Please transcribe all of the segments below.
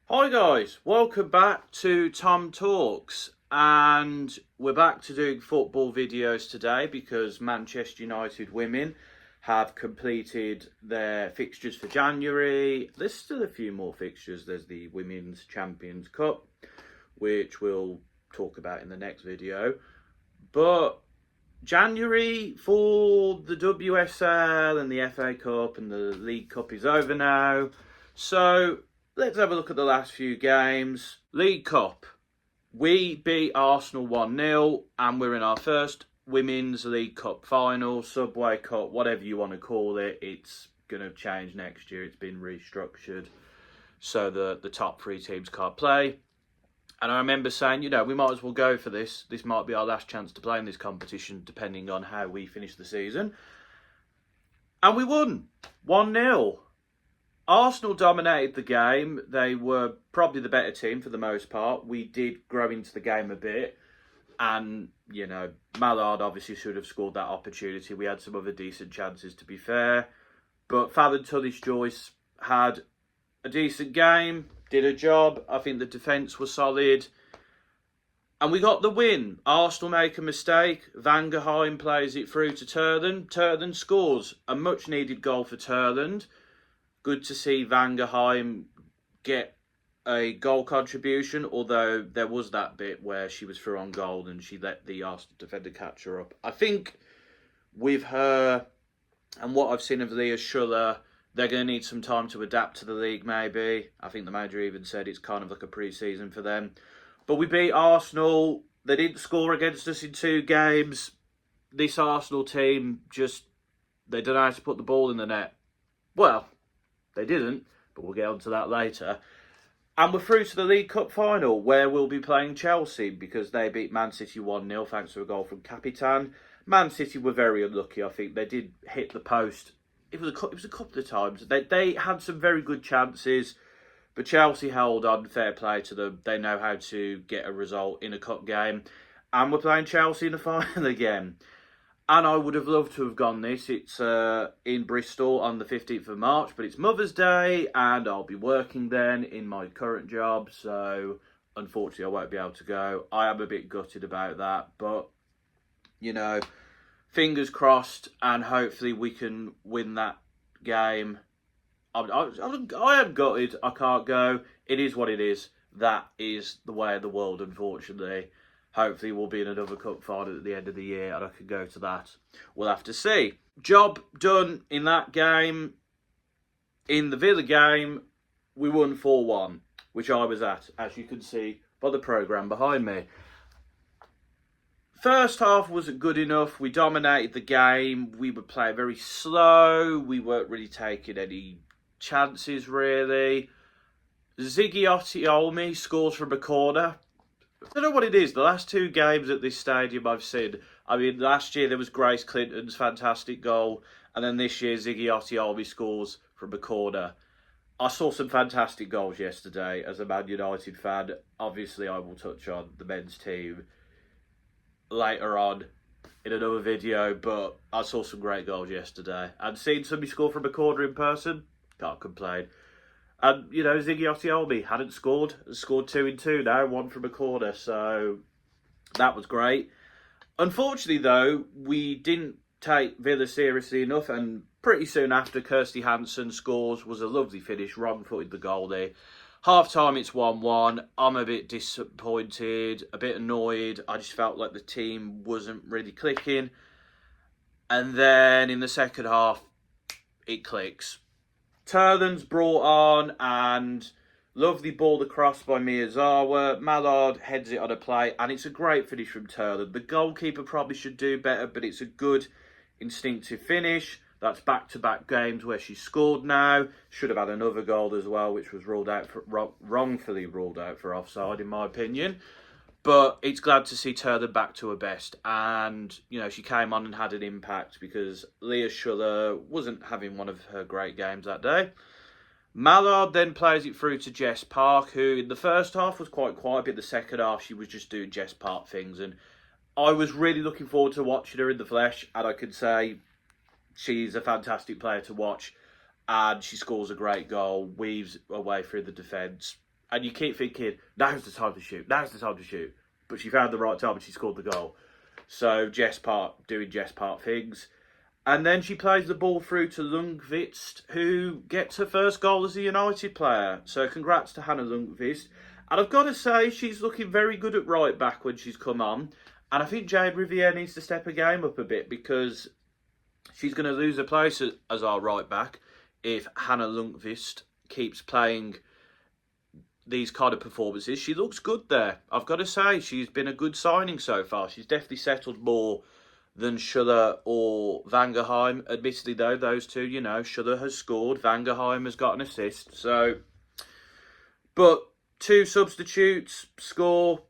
Hi guys, welcome back to TomTalks, and we're back to doing football videos today because Manchester United women have completed their fixtures for January. There's still a few more fixtures. There's the Women's Champions Cup, which we'll talk about in the next video. But January for the WSL and the FA Cup and the League Cup is over now. So let's have a look at the last few games. League Cup. We beat Arsenal 1-0 and we're in our first Women's League Cup final, Subway Cup, whatever you want to call it. It's going to change next year. It's been restructured so the top three teams can't play. And I remember saying, we might as well go for this. This might be our last chance to play in this competition, depending on how we finish the season. And we won 1-0. Arsenal dominated the game. They were probably the better team for the most part. We did grow into the game a bit. And, Mallard obviously should have scored that opportunity. We had some other decent chances, to be fair. But Fallon Tullis-Joyce had a decent game, did a job. I think the defence was solid. And we got the win. Arsenal make a mistake. Vangerheim plays it through to Turland. Turland scores a much-needed goal for Turland. Good to see Vangerheim get a goal contribution, although there was that bit where she was through on goal and she let the Arsenal defender catch her up. I think with her and what I've seen of Leah Schuller, they're going to need some time to adapt to the league, maybe. I think the manager even said it's kind of like a pre-season for them. But we beat Arsenal. They didn't score against us in 2 games. This Arsenal team they don't know how to put the ball in the net. Well, they didn't, but we'll get onto that later. And we're through to the League Cup final, where we'll be playing Chelsea because they beat Man City 1-0 thanks to a goal from Capitan. Man City were very unlucky, I think. They did hit the post. It was a couple of times. They had some very good chances, but Chelsea held on. Fair play to them. They know how to get a result in a cup game. And we're playing Chelsea in the final again. And I would have loved to have gone this. It's in Bristol on the 15th of March, but it's Mother's Day, and I'll be working then in my current job, so unfortunately I won't be able to go. I am a bit gutted about that, but, fingers crossed, and hopefully we can win that game. I am gutted. I can't go. It is what it is. That is the way of the world, unfortunately. Hopefully we'll be in another cup final at the end of the year and I can go to that. We'll have to see. Job done in that game. In the Villa game, we won 4-1, which I was at, as you can see by the programme behind me. First half wasn't good enough. We dominated the game. We were playing very slow. We weren't really taking any chances, really. Ziggy Olmi scores from a corner. I don't know what it is. The last 2 games at this stadium I've seen. I mean, last year there was Grace Clinton's fantastic goal. And then this year, Ziggy Olmi scores from a corner. I saw some fantastic goals yesterday as a Man United fan. Obviously, I will touch on the men's team later on in another video. But I saw some great goals yesterday. And seeing somebody score from a corner in person, can't complain. And, Ziggy Olmi hadn't scored 2 in 2 now, 1 from a corner, so that was great. Unfortunately, though, we didn't take Villa seriously enough, and pretty soon after, Kirsty Hansen scores, was a lovely finish, wrong-footed the goalie. Half-time, it's 1-1. I'm a bit disappointed, a bit annoyed. I just felt like the team wasn't really clicking. And then in the second half, it clicks. Turland's brought on and lovely ball across by Miyazawa. Mallard heads it on a play and it's a great finish from Turland. The goalkeeper probably should do better, but it's a good instinctive finish. That's back-to-back games where she scored now. Should have had another goal as well, which was wrongfully ruled out for offside, in my opinion. But it's glad to see Turland back to her best. And, she came on and had an impact because Leah Schuller wasn't having one of her great games that day. Mallard then plays it through to Jess Park, who in the first half was quite quiet, but in the second half she was just doing Jess Park things. And I was really looking forward to watching her in the flesh. And I could say she's a fantastic player to watch. And she scores a great goal, weaves her way through the defence. And you keep thinking, now's the time to shoot, now's the time to shoot. But she found the right time and she scored the goal. So Jess Park doing Jess Park things. And then she plays the ball through to Lundqvist, who gets her first goal as a United player. So congrats to Hannah Lundqvist. And I've got to say, she's looking very good at right back when she's come on. And I think Jade Riviere needs to step her game up a bit, because she's going to lose her place as our right back if Hannah Lundqvist keeps playing these kind of performances. She looks good there. I've got to say, she's been a good signing so far. She's definitely settled more than Schuller or Vangerheim. Admittedly, though, those two, you know, Schuller has scored, Vangerheim has got an assist. So, but 2 substitutes, score,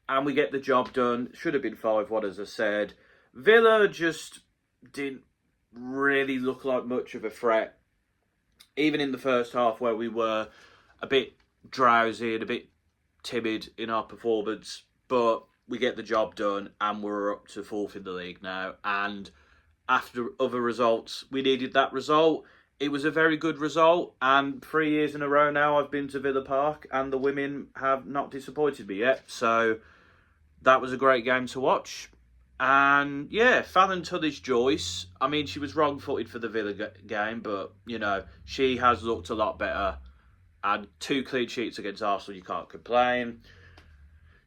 and we get the job done. Should have been 5-1, as I said. Villa just didn't really look like much of a threat, even in the first half, where we were a bit drowsy and a bit timid in our performance. But we get the job done, and we're up to 4th in the league now. And after other results, we needed that result. It was a very good result, and 3 years in a row now I've been to Villa Park, and the women have not disappointed me yet. So that was a great game to watch. And yeah, Fallon Tunnage-Joyce, I mean, she was wrong-footed for the Villa game, but, you know, she has looked a lot better. And 2 clean sheets against Arsenal, you can't complain.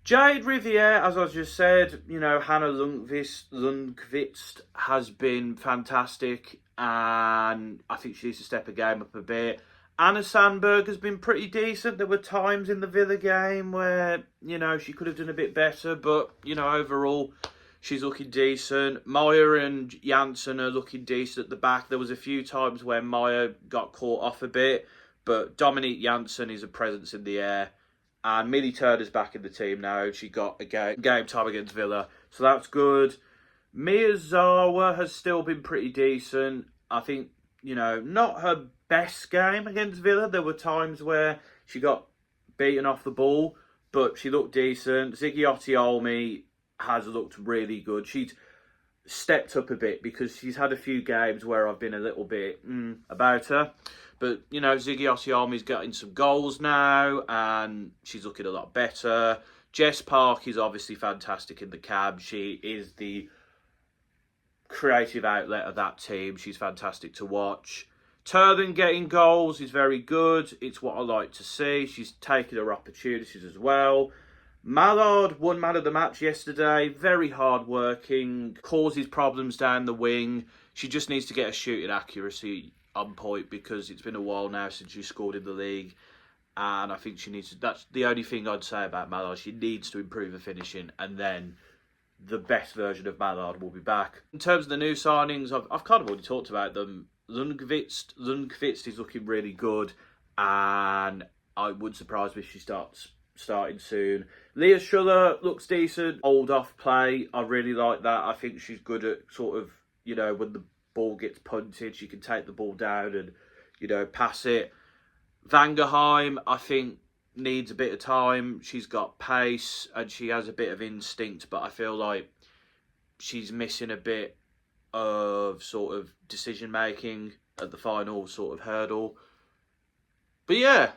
Jade Riviere, as I just said, you know, Hannah Lundqvist has been fantastic, and I think she needs to step her game up a bit. Anna Sandberg has been pretty decent. There were times in the Villa game where, you know, she could have done a bit better, but, you know, overall, she's looking decent. Maya and Janssen are looking decent at the back. There was a few times where Maya got caught off a bit, but Dominique Janssen is a presence in the air. And Millie Turner's back in the team now. She got a game time against Villa, so that's good. Miyazawa has still been pretty decent. I think, you know, not her best game against Villa. There were times where she got beaten off the ball, but she looked decent. Ziggy Olmi has looked really good. She's stepped up a bit, because she's had a few games where I've been a little bit about her. But, you know, Ziggy Olmi's getting some goals now, and she's looking a lot better. Jess Park is obviously fantastic in the cab. She is the creative outlet of that team. She's fantastic to watch. Turban getting goals is very good. It's what I like to see. She's taking her opportunities as well. Mallard won man of the match yesterday. Very hard working. Causes problems down the wing. She just needs to get a shooting accuracy on point, because it's been a while now since she scored in the league, and I think she needs to. That's the only thing I'd say about Mallard. She needs to improve her finishing, and then the best version of Mallard will be back. In terms of the new signings, I've kind of already talked about them. Lundqvist is looking really good, and I wouldn't surprise me if she starting soon. Leah Schuller looks decent. Old off play, I really like that. I think she's good at sort of, you know, when the ball gets punted, she can take the ball down and, you know, pass it. Vangerheim, I think, needs a bit of time. She's got pace and she has a bit of instinct, but I feel like she's missing a bit of sort of decision making at the final sort of hurdle. But yeah,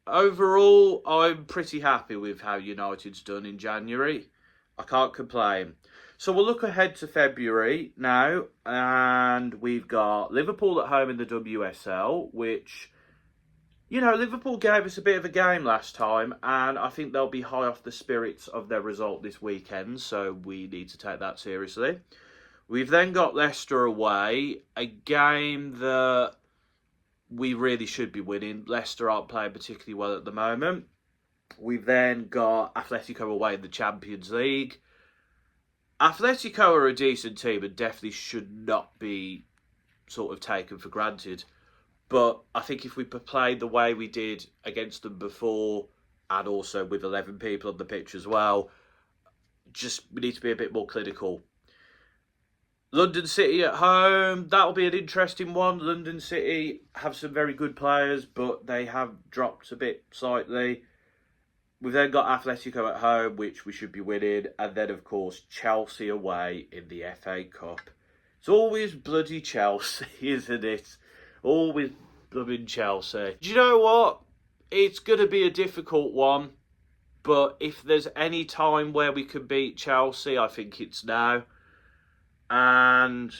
overall, I'm pretty happy with how United's done in January. I can't complain. So we'll look ahead to February now, and we've got Liverpool at home in the WSL, which, you know, Liverpool gave us a bit of a game last time, and I think they'll be high off the spirits of their result this weekend, so we need to take that seriously. We've then got Leicester away, a game that we really should be winning. Leicester aren't playing particularly well at the moment. We've then got Atletico away in the Champions League. Atletico are a decent team and definitely should not be sort of taken for granted. But I think if we played the way we did against them before, and also with 11 people on the pitch as well, we need to be a bit more clinical. London City at home, that'll be an interesting one. London City have some very good players, but they have dropped a bit slightly. We've then got Atletico at home, which we should be winning. And then, of course, Chelsea away in the FA Cup. It's always bloody Chelsea, isn't it? Always blooming Chelsea. Do you know what? it's going to be a difficult one. But if there's any time where we can beat Chelsea, I think it's now. And,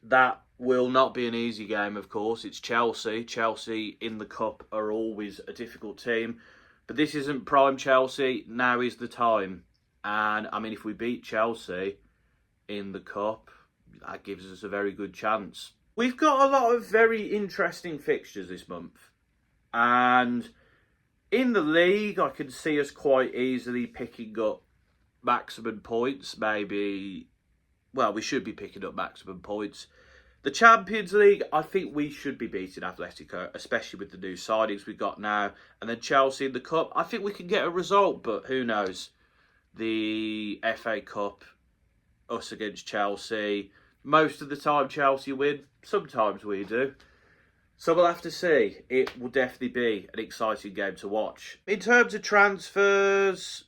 that will not be an easy game, of course. It's Chelsea. Chelsea in the Cup are always a difficult team. But this isn't prime Chelsea. Now is the time. And, if we beat Chelsea in the Cup, that gives us a very good chance. We've got a lot of very interesting fixtures this month. And in the league, I can see us quite easily picking up maximum points. We should be picking up maximum points. The Champions League, I think we should be beating Atletico, especially with the new signings we've got now. And then Chelsea in the Cup, I think we can get a result, but who knows? The FA Cup, us against Chelsea. Most of the time Chelsea win, sometimes we do. So we'll have to see. It will definitely be an exciting game to watch. In terms of transfers,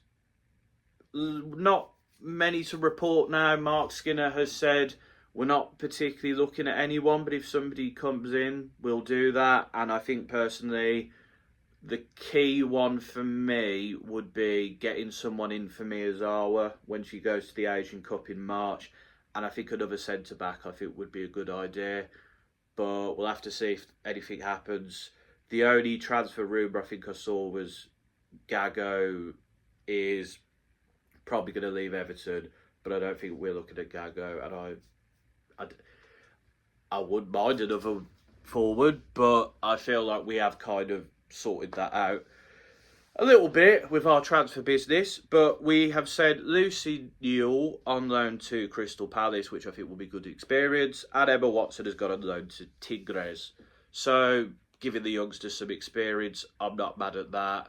not many to report now. Mark Skinner has said we're not particularly looking at anyone, but if somebody comes in, we'll do that. And I think personally, the key one for me would be getting someone in for Miyazawa when she goes to the Asian Cup in March. And I think another centre-back, I think, would be a good idea. But we'll have to see if anything happens. The only transfer rumour I think I saw was Gago is probably going to leave Everton, but I don't think we're looking at Gago. And I wouldn't mind another forward, but I feel like we have kind of sorted that out a little bit with our transfer business. But we have sent Lucy Newell on loan to Crystal Palace, which I think will be good experience, and Emma Watson has gone on loan to Tigres. So giving the youngsters some experience, I'm not mad at that.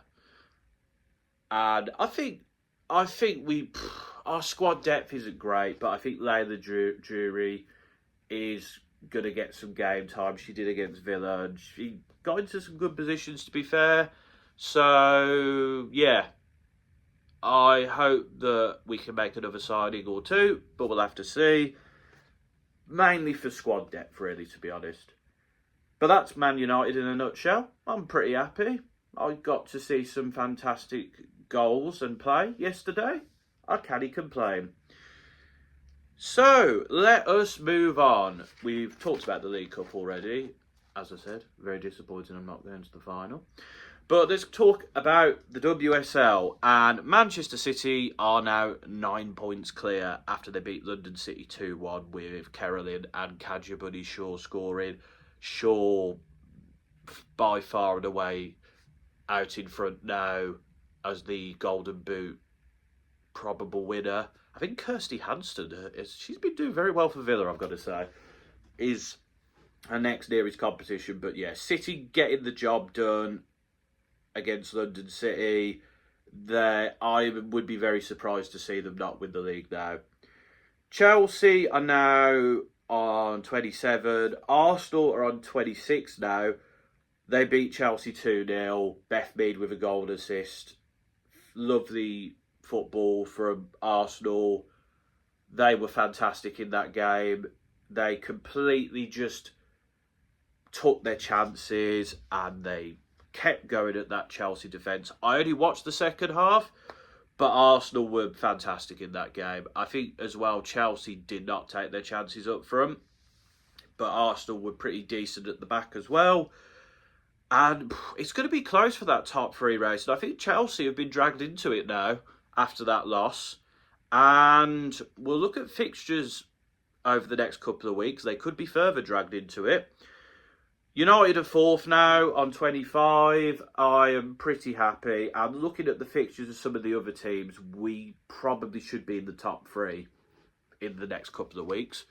And I think our squad depth isn't great, but I think Layla Jury is going to get some game time. She did against Villa, and she got into some good positions, to be fair. So, yeah, I hope that we can make another signing or two, but we'll have to see. Mainly for squad depth, really, to be honest. But that's Man United in a nutshell. I'm pretty happy. I got to see some fantastic goals and play yesterday. I can't complain. So, let us move on. We've talked about the League Cup already. As I said, very disappointing I'm not going to the final. But let's talk about the WSL. And Manchester City are now 9 points clear after they beat London City 2-1 with Carolyn and Kadja Buddy Shaw scoring. Shaw, by far and away, out in front now as the Golden Boot probable winner. I think Kirsty Hanston, she's been doing very well for Villa, I've got to say, is her next nearest competition. But yeah, City getting the job done against London City. I would be very surprised to see them not win the league now. Chelsea are now on 27. Arsenal are on 26 now. They beat Chelsea 2-0. Beth Mead with a goal assist. Lovely football from Arsenal. They were fantastic in that game. They completely just took their chances and they kept going at that Chelsea defence. I only watched the second half, but Arsenal were fantastic in that game. I think as well Chelsea did not take their chances up front, but Arsenal were pretty decent at the back as well. And it's going to be close for that top three race. And I think Chelsea have been dragged into it now after that loss. And we'll look at fixtures over the next couple of weeks. They could be further dragged into it. United are fourth now on 25. I am pretty happy. And looking at the fixtures of some of the other teams, we probably should be in the top three in the next couple of weeks.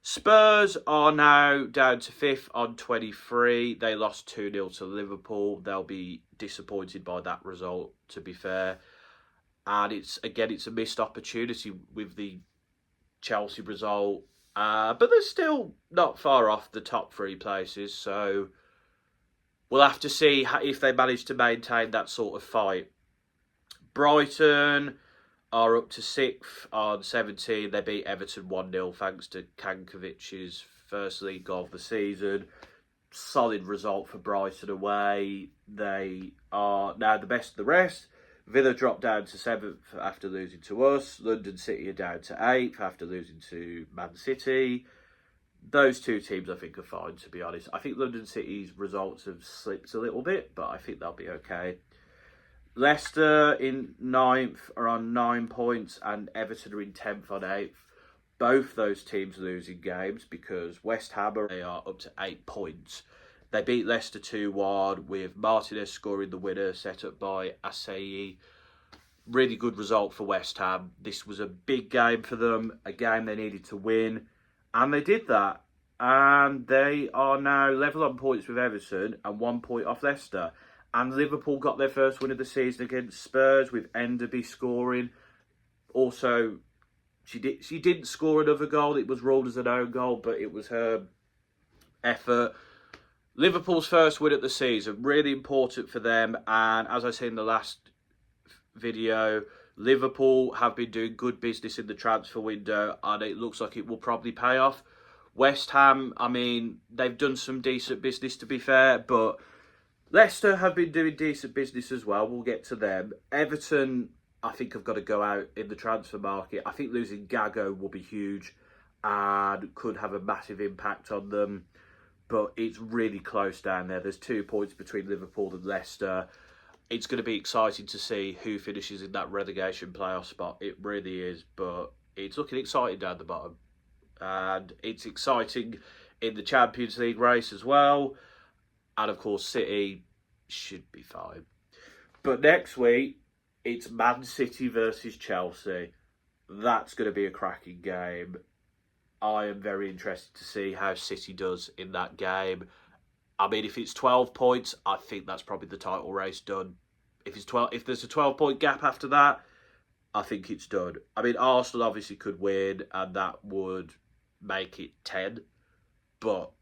Spurs are now down to fifth on 23. They lost 2-0 to Liverpool. They'll be disappointed by that result, to be fair. And it's a missed opportunity with the Chelsea result. But they're still not far off the top three places. So we'll have to see if they manage to maintain that sort of fight. Brighton are up to 6th on 17. They beat Everton 1-0 thanks to Kankovic's first league goal of the season. solid result for Brighton away. They are now the best of the rest. Villa dropped down to 7th after losing to us. London City are down to 8th after losing to Man City. Those two teams, I think, are fine, to be honest. I think London City's results have slipped a little bit, but I think they'll be okay. Leicester in 9th are on 9 points, and Everton are in 10th on 8th. Both those teams losing games because West Ham they are up to 8 points. They beat Leicester 2-1 with Martinez scoring the winner, set up by Asai. Really good result for West Ham. This was a big game for them, a game they needed to win, and they did that. And they are now level on points with Everton and 1 point off Leicester. And Liverpool got their first win of the season against Spurs with Enderby scoring. Also, she didn't score another goal. It was ruled as an own goal, but it was her effort. Liverpool's first win of the season, really important for them. And as I said in the last video, Liverpool have been doing good business in the transfer window, and it looks like it will probably pay off. West Ham, I mean, they've done some decent business, to be fair, but Leicester have been doing decent business as well. We'll get to them. Everton, I think, have got to go out in the transfer market. I think losing Gago will be huge and could have a massive impact on them. But it's really close down there. There's 2 points between Liverpool and Leicester. It's going to be exciting to see who finishes in that relegation playoff spot. It really is. But it's looking exciting down the bottom. And it's exciting in the Champions League race as well. And of course, City should be fine. But next week, it's Man City versus Chelsea. That's going to be a cracking game. I am very interested to see how City does in that game. I mean, if it's 12 points, I think that's probably the title race done. If there's a 12-point gap after that, I think it's done. I mean, Arsenal obviously could win, and that would make it 10. But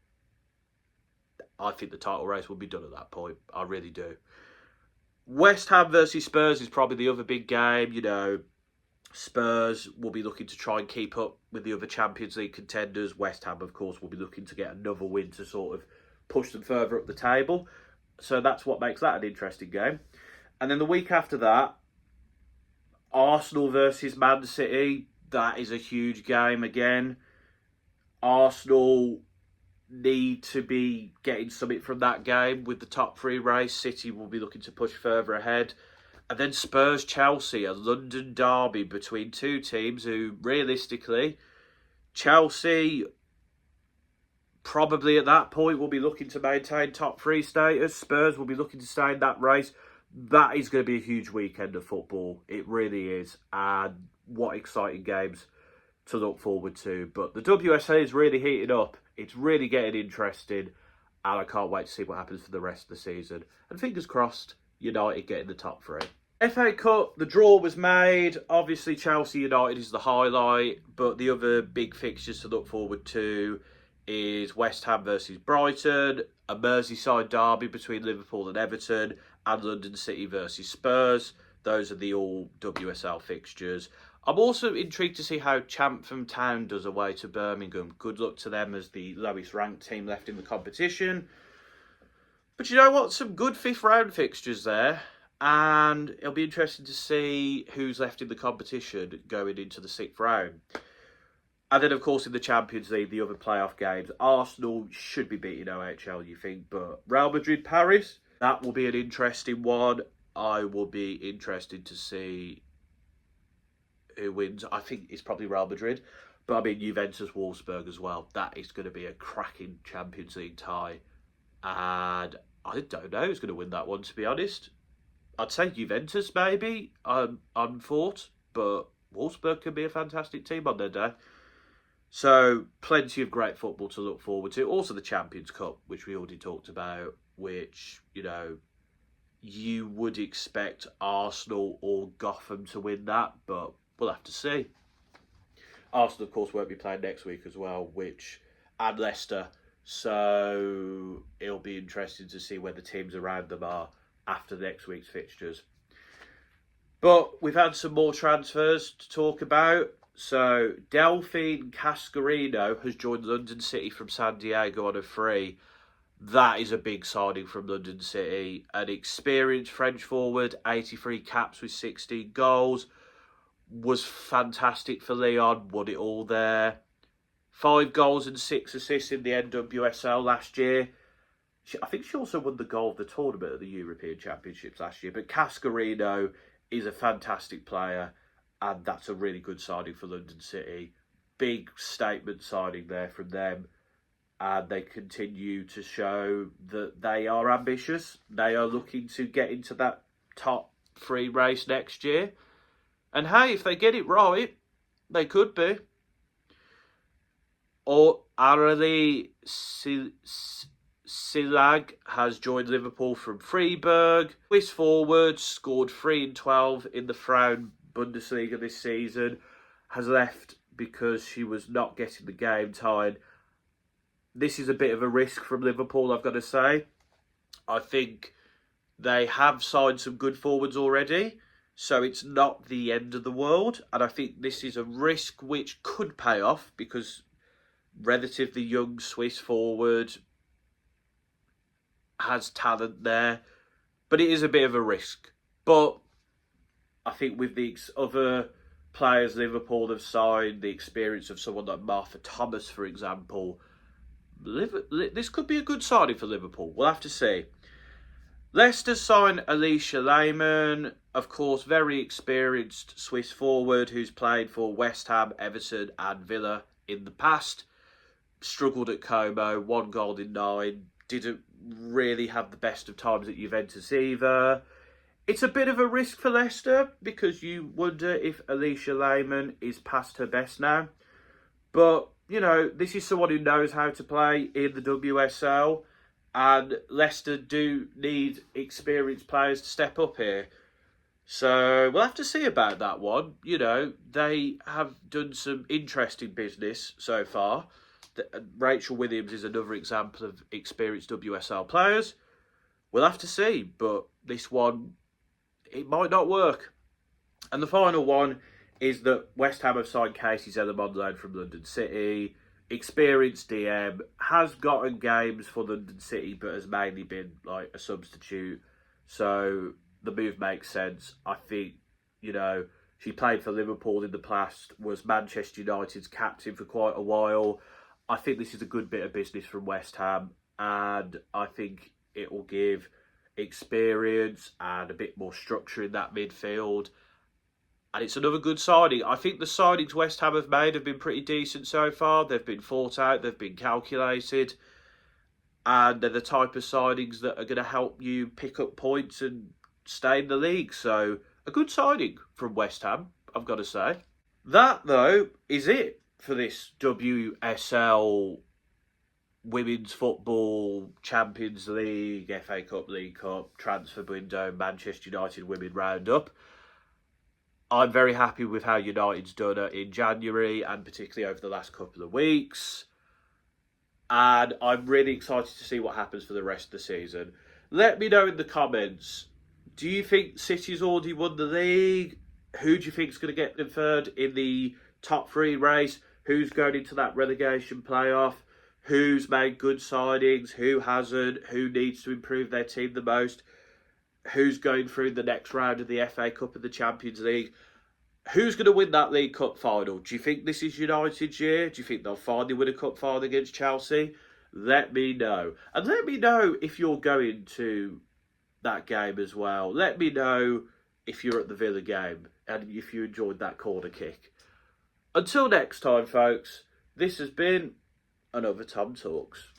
I think the title race will be done at that point. I really do. West Ham versus Spurs is probably the other big game. You know, Spurs will be looking to try and keep up with the other Champions League contenders. West Ham, of course, will be looking to get another win to sort of push them further up the table. So that's what makes that an interesting game. And then the week after that, Arsenal versus Man City. That is a huge game again. Arsenal need to be getting something from that game with the top 3 race. City will be looking to push further ahead. And then Spurs-Chelsea, a London derby between two teams who, realistically, Chelsea probably at that point will be looking to maintain top 3 status. Spurs will be looking to stay in that race. That is going to be a huge weekend of football. It really is. And what exciting games to look forward to. But the WSL is really heating up. It's really getting interesting. And I can't wait to see what happens for the rest of the season. And fingers crossed, United getting the top 3. FA Cup, the draw was made. Obviously, Chelsea United is the highlight. But the other big fixtures to look forward to is West Ham versus Brighton, a Merseyside derby between Liverpool and Everton, and London City versus Spurs. Those are the all WSL fixtures. I'm also intrigued to see how Chatham Town does away to Birmingham. Good luck to them as the lowest ranked team left in the competition. But you know what? Some good 5th round fixtures there. And it'll be interesting to see who's left in the competition going into the 6th round. And then, of course, in the Champions League, the other playoff games, Arsenal should be beating OHL, you think. But Real Madrid, Paris, that will be an interesting one. I will be interested to see who wins. I think it's probably Real Madrid. But I mean, Juventus, Wolfsburg as well. That is going to be a cracking Champions League tie. And I don't know who's going to win that one, to be honest. I'd say Juventus, maybe, unfought. But Wolfsburg can be a fantastic team on their day. So, plenty of great football to look forward to. Also, the Champions Cup, which we already talked about, which, you know, you would expect Arsenal or Gotham to win that, but we'll have to see. Arsenal, of course, won't be playing next week as well, and Leicester. So, it'll be interesting to see where the teams around them are after next week's fixtures. But we've had some more transfers to talk about. So, Delphine Cascarino has joined London City from San Diego on a free. That is a big signing from London City. An experienced French forward, 83 caps with 16 goals. Was fantastic for Lyon, won it all there. 5 goals and 6 assists in the NWSL last year. I think she also won the goal of the tournament at the European Championships last year. But Cascarino is a fantastic player, and that's a really good signing for London City. Big statement signing there from them, and they continue to show that they are ambitious. They are looking to get into that top 3 race next year. And hey, if they get it right, they could be. Or Arali Silag has joined Liverpool from Freiburg. Swiss forward, scored 3 and 12 in the Frauen Bundesliga this season, has left because she was not getting the game time. This is a bit of a risk from Liverpool, I've got to say. I think they have signed some good forwards already, so it's not the end of the world. And I think this is a risk which could pay off because relatively young Swiss forward has talent there, but it is a bit of a risk. But I think with the other players Liverpool have signed, the experience of someone like Martha Thomas, for example, this could be a good signing for Liverpool. We'll have to see. Leicester signed Alicia Lehmann, of course, very experienced Swiss forward who's played for West Ham, Everton and Villa in the past. Struggled at Como, 1 goal in 9, didn't really have the best of times at Juventus either. It's a bit of a risk for Leicester because you wonder if Alicia Lehmann is past her best now. But, you know, this is someone who knows how to play in the WSL, and Leicester do need experienced players to step up here. So we'll have to see about that one. You know, they have done some interesting business so far. Rachel Williams is another example of experienced WSL players. We'll have to see, but this one, it might not work. And the final one is that West Ham have signed Casey Zellerman on loan from London City. Experienced DM, has gotten games for London City, but has mainly been like a substitute. So the move makes sense. I think, you know, she played for Liverpool in the past, was Manchester United's captain for quite a while. I think this is a good bit of business from West Ham, and I think it will give experience and a bit more structure in that midfield. And it's another good signing. I think the signings West Ham have made have been pretty decent so far. They've been thought out, they've been calculated, and they're the type of signings that are going to help you pick up points and stay in the league. So a good signing from West Ham, I've got to say. That, though, is it for this WSL Women's Football Champions League, FA Cup, League Cup, Transfer Window, Manchester United Women Roundup. I'm very happy with how United's done it in January and particularly over the last couple of weeks. And I'm really excited to see what happens for the rest of the season. Let me know in the comments, do you think City's already won the league? Who do you think is going to get them third in the top 3 race? Who's going into that relegation playoff? Who's made good signings? Who hasn't? Who needs to improve their team the most? Who's going through the next round of the FA Cup and the Champions League? Who's going to win that League Cup final? Do you think this is United's year? Do you think they'll finally win a cup final against Chelsea? Let me know. And let me know if you're going to that game as well. Let me know if you're at the Villa game and if you enjoyed that corner kick. Until next time, folks, this has been another Tom Talks.